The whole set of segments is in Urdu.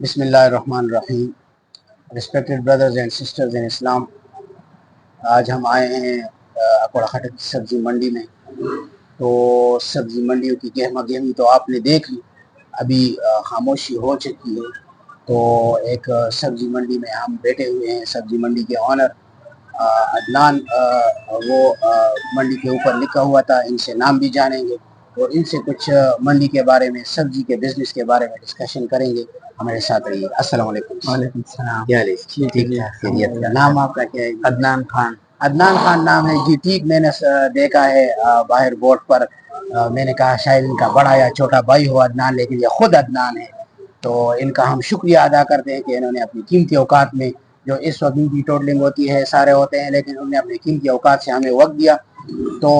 بسم اللہ الرحمن الرحیم. ریسپیکٹڈ بردرز اینڈ سسٹرز ان اسلام، آج ہم آئے ہیں اکوڑا خٹک کی سبزی منڈی میں. تو سبزی منڈیوں کی گہما گہمی تو آپ نے دیکھ لی، ابھی خاموشی ہو چکی ہے. تو ایک سبزی منڈی میں ہم بیٹھے ہوئے ہیں، سبزی منڈی کے آنر عدنان، وہ منڈی کے اوپر لکھا ہوا تھا، ان سے نام بھی جانیں گے اور ان سے کچھ منڈی کے بارے میں، سبزی کے بزنس کے بارے میں ڈسکشن کریں گے. ہمارے ساتھ رہیے. السلام علیکم. وعلیکم السلام. کیا حال ہے؟ ٹھیک ٹھاک خیریت کا. نام آپ کا کیا ہے؟ عدنان خان. عدنان خان نام ہے جی. ٹھیک، میں نے دیکھا ہے باہر بورڈ پر. میں نے کہا شاید ان کا بڑا یا چھوٹا بھائی ہو عدنان، لیکن یہ خود عدنان ہے. تو ان کا ہم شکریہ ادا کرتے ہیں کہ انہوں نے اپنی قیمتی اوقات میں، جو اس وقت ان کی ٹوٹلنگ ہوتی ہے سارے ہوتے ہیں، لیکن انہوں نے اپنی قیمتی اوقات سے ہمیں وقت دیا. تو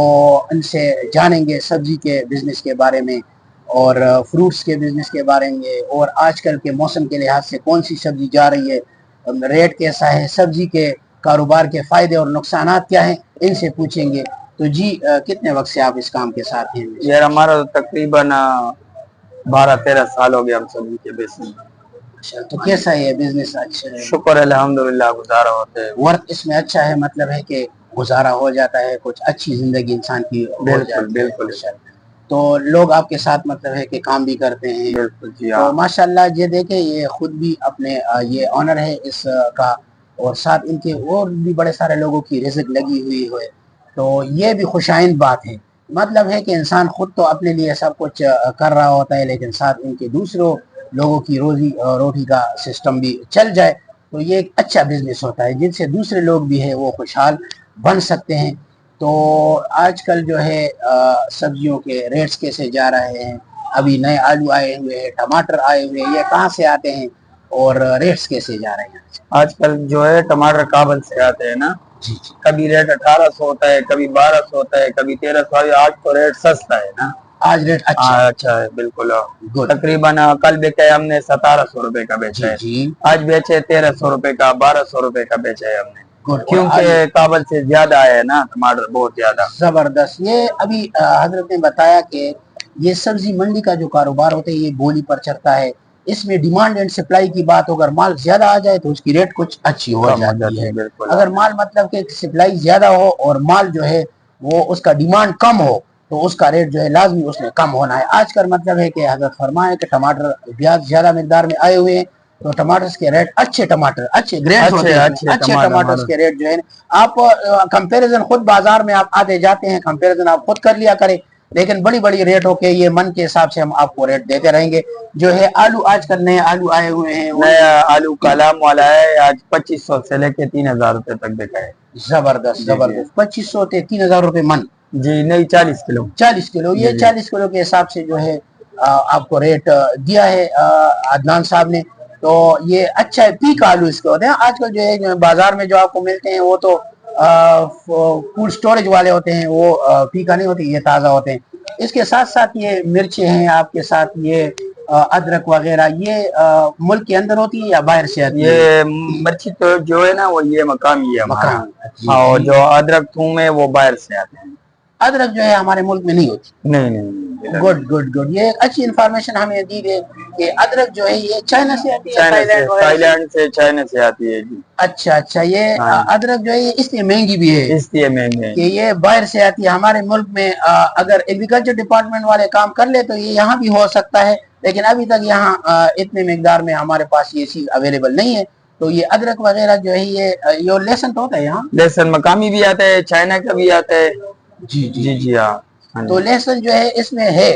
ان سے جانیں گے سبزی کے بزنس کے بارے میں اور فروٹس کے بزنس کے بارے میں، اور آج کل کے موسم کے لحاظ سے کون سی سبزی جا رہی ہے، ریٹ کیسا ہے، سبزی کے کاروبار کے فائدے اور نقصانات کیا ہیں، ان سے پوچھیں گے. تو جی، کتنے وقت سے آپ اس کام کے ساتھ ہیں؟ یار ہمارا تقریباً 12-13 سال ہو گیا ہم سبزی کے بزنس. اچھا، تو کیسا ہے بزنس؟ اچھا ہے، شکر الحمدللہ، گزارا ہوتے ہیں. ورک اس میں اچھا ہے، مطلب ہے کہ گزارا ہو جاتا ہے، کچھ اچھی زندگی انسان کی ہو بالکل جاتی ہے. بالکل تو لوگ آپ کے ساتھ مطلب ہے کہ کام بھی کرتے ہیں. بالکل جی تو ہاں. ماشاءاللہ یہ دیکھیں، یہ خود بھی اپنے یہ آنر ہے اس کا، اور ساتھ ان کے اور بھی بڑے سارے لوگوں کی رزق لگی ہوئی ہے. تو یہ بھی خوشائند بات ہے. مطلب ہے کہ انسان خود تو اپنے لیے سب کچھ کر رہا ہوتا ہے، لیکن ساتھ ان کے دوسروں لوگوں کی روٹی کا سسٹم بھی چل جائے تو یہ ایک اچھا بزنس ہوتا ہے، جن سے دوسرے لوگ بھی ہیں وہ خوشحال بن سکتے ہیں. تو آج کل جو ہے سبزیوں کے ریٹس کیسے جا رہے ہیں؟ ابھی نئے آلو آئے ہوئے ہیں، ٹماٹر آئے ہوئے ہیں، یہ کہاں سے آتے ہیں اور ریٹس کیسے جا رہے ہیں؟ آج کل جو ہے ٹماٹر کابل سے آتے ہیں نا. جی جی. کبھی ریٹ 1800 ہوتا ہے، کبھی 1200 ہوتا ہے، کبھی 1300. آج تو ریٹ سستا ہے نا. آج ریٹ اچھا ہے بالکل. تقریباً کل بیچے ہم نے 1700 روپے کا بیچا ہے. آج بیچے 1300 روپے کا، 1200 روپے کا بیچا ہے ہم نے، کیونکہ کابل سے زیادہ ہے نا ٹماٹر، بہت زیادہ زبردست. یہ ابھی حضرت نے بتایا کہ یہ سبزی منڈی کا جو کاروبار ہوتا ہے یہ بولی پر چلتا ہے. اس میں ڈیمانڈ اینڈ سپلائی کی بات ہو، اگر مال زیادہ آ جائے تو اس کی ریٹ کچھ اچھی ہو جاتی ہے. اگر مال مطلب کہ سپلائی زیادہ ہو اور مال جو ہے وہ اس کا ڈیمانڈ کم ہو تو اس کا ریٹ جو ہے لازمی اس میں کم ہونا ہے. آج کل مطلب ہے کہ حضرت فرمائے کہ ٹماٹر زیادہ مقدار میں آئے ہوئے ہیں تو ٹماٹر کے ریٹ اچھے گریڈ ہوتے ہیں، اچھے ٹماٹر کے ریٹ جو ہے آپ کمپیریزن خود بازار میں آپ آتے جاتے ہیں، کمپیریزن آپ خود کر لیا کریں. لیکن بڑی بڑی ریٹ ہو کے یہ من کے حساب سے ہم آپ کو ریٹ دیتے رہیں گے. جو ہے آلو، آج کل نئے آلو آئے ہوئے ہیں، نیا آلو کلام والا ہے، آج 2500 سے لے کے 3000 روپے تک بکا ہے. زبردست زبردست. 2500 سے 3000 روپے من. جی نہیں، 40 کلو. 40 کلو. یہ 40 کلو کے حساب سے جو ہے آپ کو ریٹ دیا ہے عدنان صاحب نے. تو یہ اچھا ہے. پیک آلو اس کے ہوتے ہیں. آج کل جو ہے بازار میں جو آپ کو ملتے ہیں وہ تو کولڈ سٹوریج والے ہوتے ہیں، وہ پیکا نہیں ہوتے، یہ تازہ ہوتے ہیں. اس کے ساتھ ساتھ یہ مرچیں ہیں آپ کے ساتھ، یہ ادرک وغیرہ، یہ ملک کے اندر ہوتی ہے یا باہر سے آتی ہے؟ یہ مرچی تو جو ہے نا وہ یہ مقامی ہے ہمارا، اور جو ادرک تھوم ہے وہ باہر سے آتے ہیں. ادرک جو ہے ہمارے ملک میں نہیں ہوتی. نہیں. Good good good. یہ اچھی انفارمیشن ہمیں دی گئی کہ ادرک جو ہے یہ چائنا سے آتی ہے، تھائیلینڈ سے، چائنا سے آتی ہے. اچھا اچھا. یہ ادرک جو ہے یہ اس لیے مہنگی بھی ہے، اس لیے مہنگی کہ یہ باہر سے آتی ہے. ہمارے ملک میں اگر ایگریکلچر ڈپارٹمنٹ والے کام کر لے تو یہ یہاں بھی ہو سکتا ہے، لیکن ابھی تک یہاں اتنے مقدار میں ہمارے پاس یہ چیز اویلیبل نہیں ہے. تو یہ ادرک وغیرہ جو ہے یہ لہسن تو ہوتا ہے یہاں. لہسن مقامی بھی آتا ہے، چائنا کا بھی آتا ہے. جی جی جی ہاں. تو لہسن جو ہے اس میں ہے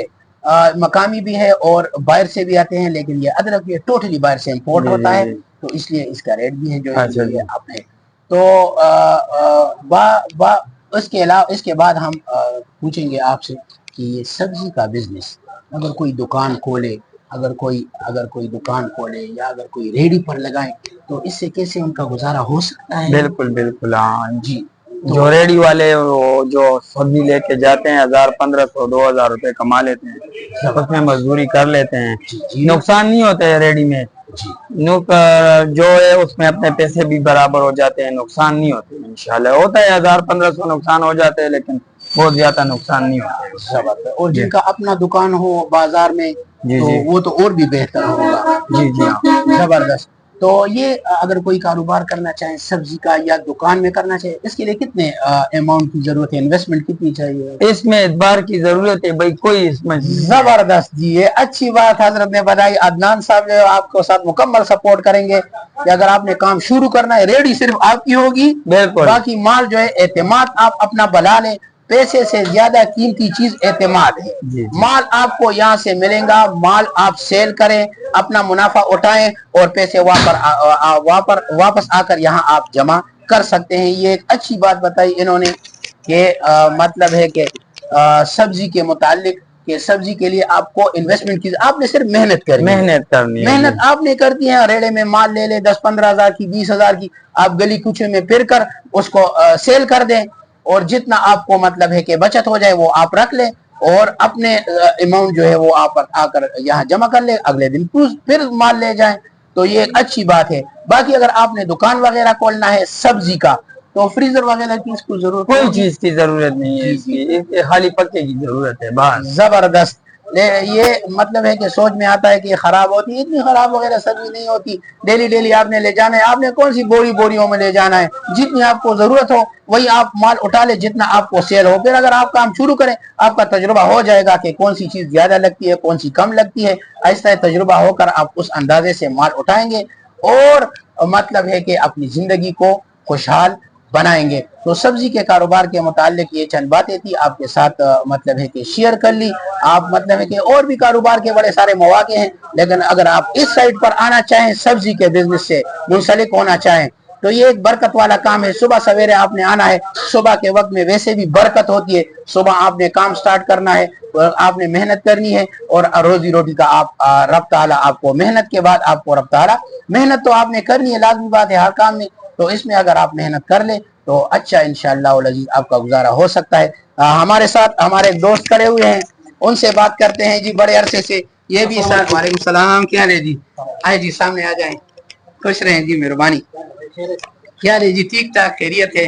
مقامی بھی ہے اور باہر سے بھی آتے ہیں، لیکن یہ ادرک یہ ٹوٹلی باہر سے امپورٹ ہوتا ہے، تو اس لیے اس کا ریٹ بھی ہے جو ہے اپنے. تو اس کے علاوہ اس کے بعد ہم پوچھیں گے آپ سے کہ یہ سبزی کا بزنس اگر کوئی دکان کھولے، اگر کوئی دکان کھولے یا اگر کوئی ریڑھی پر لگائے تو اس سے کیسے ان کا گزارا ہو سکتا ہے؟ بالکل بالکل ہاں جی. جو ریڑھی والے جو سبزی لے کے جاتے ہیں 1500 2000 روپے کما لیتے ہیں، اس میں مزدوری کر لیتے ہیں. نقصان نہیں ہوتا ہے ریڑھی میں، جو ہے اس میں اپنے پیسے بھی برابر ہو جاتے ہیں، نقصان نہیں ہوتے. انشاءاللہ ہوتا ہے 1500 نقصان ہو جاتے ہیں، لیکن بہت زیادہ نقصان نہیں ہوتا. اور جن کا اپنا دکان ہو بازار میں جی تو جی وہ تو اور بھی بہتر ہوگا. جی جی زبردست. تو یہ اگر کوئی کاروبار کرنا چاہے سبزی کا یا دکان میں کرنا چاہے, اس کے لیے کتنے اماؤنٹ کی ضرورت ہے, انویسٹمنٹ کتنی چاہیے؟ اس میں اعتبار کی ضرورت ہے بھائی, کوئی اس میں زبردست جی, یہ اچھی بات حضرت نے بتائی. عدنان صاحب جو آپ کو ساتھ مکمل سپورٹ کریں گے کہ اگر آپ نے کام شروع کرنا ہے, ریڈی صرف آپ کی ہوگی, بالکل باقی مال جو ہے اعتماد آپ اپنا بنا لیں. پیسے سے زیادہ قیمتی چیز اعتماد ہے. جی جی مال آپ کو یہاں سے ملیں گا, مال آپ سیل کریں, اپنا منافع اٹھائیں اور پیسے واپس آ کر یہاں آپ جمع کر سکتے ہیں. یہ ایک اچھی بات بتائی انہوں نے کہ مطلب ہے کہ سبزی کے متعلق کہ سبزی کے لیے آپ کو انویسٹمنٹ کی, آپ نے صرف محنت کرنی ہے. محنت کرنی ہے. محنت آپ نے کرتی ہے, ریڑے میں مال لے لے 10-15 ہزار کی, 20 ہزار کی, آپ گلی کوچے میں پھر کر اس کو سیل کر دیں, اور جتنا آپ کو مطلب ہے کہ بچت ہو جائے وہ آپ رکھ لیں, اور اپنے اماؤنٹ جو ہے وہ آپ آ کر یہاں جمع کر لیں, اگلے دن پھر مال لے جائیں. تو یہ ایک اچھی بات ہے. باقی اگر آپ نے دکان وغیرہ کھولنا ہے سبزی کا, تو فریزر وغیرہ کی اس کو ضرورت کوئی چیز کی ضرورت نہیں ہے, اس کی خالی پکے کی ضرورت ہے بس. زبردست. یہ مطلب ہے کہ سوچ میں آتا ہے کہ یہ خراب ہوتی ہے, اتنی خراب وغیرہ سبزی نہیں ہوتی. ڈیلی آپ نے لے جانا ہے, آپ نے کون سی بوریوں میں لے جانا ہے, جتنی آپ کو ضرورت ہو وہی آپ مال اٹھا لے, جتنا آپ کو سیل ہو. پھر اگر آپ کام شروع کریں, آپ کا تجربہ ہو جائے گا کہ کون سی چیز زیادہ لگتی ہے, کون سی کم لگتی ہے. ایسا تجربہ ہو کر آپ اس اندازے سے مال اٹھائیں گے اور مطلب ہے کہ اپنی زندگی کو خوشحال بنائیں گے. تو سبزی کے کاروبار کے متعلق یہ چند باتیں تھی آپ کے ساتھ مطلب ہے کہ شیئر کر لی. آپ مطلب ہے کہ اور بھی کاروبار کے بڑے سارے مواقع ہیں, لیکن اگر آپ اس سائٹ پر آنا چاہیں, سبزی کے بزنس سے منسلک ہونا چاہیں, تو یہ ایک برکت والا کام ہے. صبح سویرے آپ نے آنا ہے, صبح کے وقت میں ویسے بھی برکت ہوتی ہے. صبح آپ نے کام سٹارٹ کرنا ہے, آپ نے محنت کرنی ہے, اور روزی روٹی کا آپ رب تعالیٰ آپ کو محنت کے بعد آپ کو رب تعالیٰ محنت تو آپ نے کرنی ہے, لازمی بات ہے ہر کام میں. تو اس میں اگر آپ محنت کر لیں تو اچھا انشاءاللہ العزیز آپ کا گزارا ہو سکتا ہے. ہمارے ساتھ ہمارے ایک دوست کھڑے ہوئے ہیں, ان سے بات کرتے ہیں جی, بڑے عرصے سے. یہ بھی ساتھ. وعلیکم السلام, کیا لے جی, آئے جی سامنے آ جائیں, خوش رہیں جی, مہربانی. کیا لے جی, ٹھیک ٹھاک خیریت ہے؟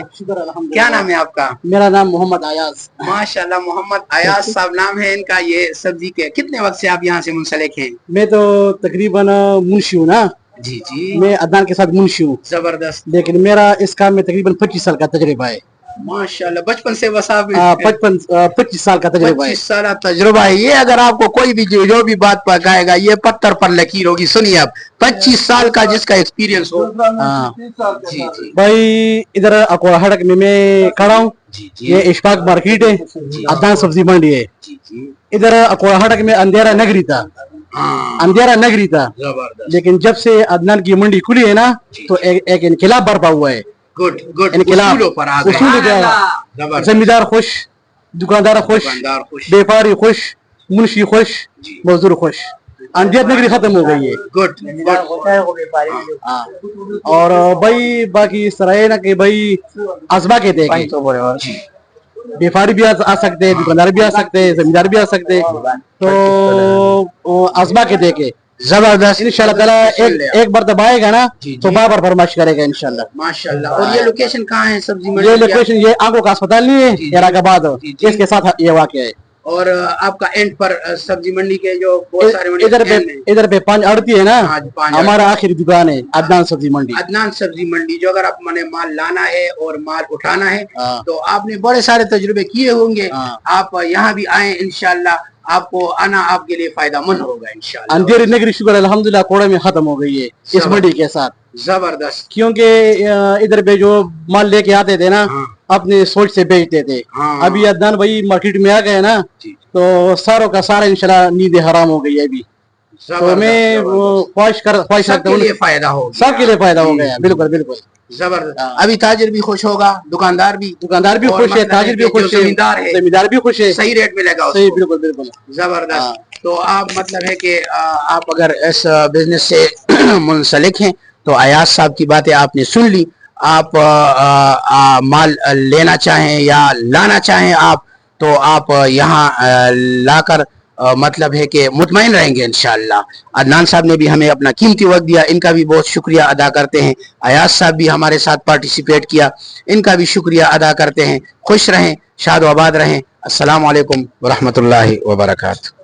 کیا نام ہے آپ کا؟ میرا نام محمد ایاز. ماشاءاللہ, محمد ایاز صاحب نام ہے ان کا. یہ سبزی کے کتنے وقت سے آپ یہاں سے منسلک ہیں؟ میں تو تقریباً منشی ہوں نا. جی جی, میں عدنان کے ساتھ منشی ہوں, زبردست. لیکن میرا اس کام میں تقریباً 25 سال کا تجربہ ہے. ماشاءاللہ, بچپن سے بس آپ 25 سال کا تجربہ ہے. 25 سال تجربہ ہے. یہ اگر آپ کو کوئی بھی جو بھی بات پکائے گا, یہ پتھر پر لکیر ہوگی. سنیے آپ, 25 سال کا جس کا ایکسپیرینس ہو. جی جی بھائی, ادھر اکوڑا ہڑک میں کھڑا ہوں. جی یہ اشفاق مارکیٹ ہے, عدنان سبزی منڈی ہے. ادھر اکوڑا ہڑک میں اندھیرا نگری تھا, اندھیرا نگری تھا, لیکن جب سے عدنان کی منڈی کھلی ہے نا, تو ایک انقلاب برپا ہوا ہے. انقلاب اصول پہ آگا. زمیندار خوش, دکاندار خوش, بیپاری خوش, منشی خوش, مزدور خوش. اندھیر نگری ختم ہو گئی ہے. اور بھائی باقی اس طرح ہے نا کہ بھائی ازبا کہتے ہیں کہ بیپاری بھی آ سکتے, دکاندار بھی آ سکتے, زمیندار بھی آ سکتے. تو ازبا کہتے کہ زبردست. انشاءاللہ تعالی ایک مرتبہ آئے گا نا, تو بار بار فرمائش کرے گا انشاءاللہ. ماشاءاللہ. اور یہ لوکیشن کہاں ہے سبزی منڈی؟ یہ لوکیشن یہ آنکھوں کا اسپتال نہیں ہے عراق آباد, اس کے ساتھ یہ واقع ہے. اور آپ کا اینڈ پر سبزی منڈی کے جو بہت سارے ادھر پہ 5 اڑتی ہے نا, ہمارا آخری دکان ہے عدنان سبزی منڈی. عدنان سبزی منڈی, جو اگر آپ نے مال لانا ہے اور مال اٹھانا ہے تو آپ نے بڑے سارے تجربے کیے ہوں گے. آپ یہاں بھی آئیں, انشاءاللہ آپ کو آنا آپ کے لیے فائدہ مند ہوگا انشاءاللہ. اندھیری نگری شکر الحمدللہ کوڑے میں ختم ہو گئی ہے اس منڈی کے ساتھ. زبردست. کیونکہ ادھر پہ جو مال لے کے آتے تھے نا, اپنے سوچ سے بیچتے تھے. ابھی عدنان بھائی مارکیٹ میں آ گئے نا, تو ساروں کا سارا انشاءاللہ نیند حرام ہو گئی ہے ابھی. تو میں خواہش رکھتا ہوں, فائدہ ہو, سب کے لیے فائدہ ہو گیا. بالکل بالکل زبردست. ابھی تاجر بھی خوش ہوگا, دکاندار بھی خوش ہے, تاجر بھی خوش ہے, زمیندار بھی خوش ہے. صحیح ریٹ میں لگا. صحیح, بالکل بالکل. زبردست. تو آپ مطلب ہے کہ آپ اگر اس بزنس سے منسلک ہیں تو ایاز صاحب کی باتیں آپ نے سن لی. آپ مال لینا چاہیں یا لانا چاہیں آپ, تو آپ یہاں لا کر مطلب ہے کہ مطمئن رہیں گے انشاءاللہ. عدنان صاحب نے بھی ہمیں اپنا قیمتی وقت دیا, ان کا بھی بہت شکریہ ادا کرتے ہیں. ایاز صاحب بھی ہمارے ساتھ پارٹیسپیٹ کیا, ان کا بھی شکریہ ادا کرتے ہیں. خوش رہیں, شاد و آباد رہیں. السلام علیکم ورحمۃ اللہ وبرکاتہ.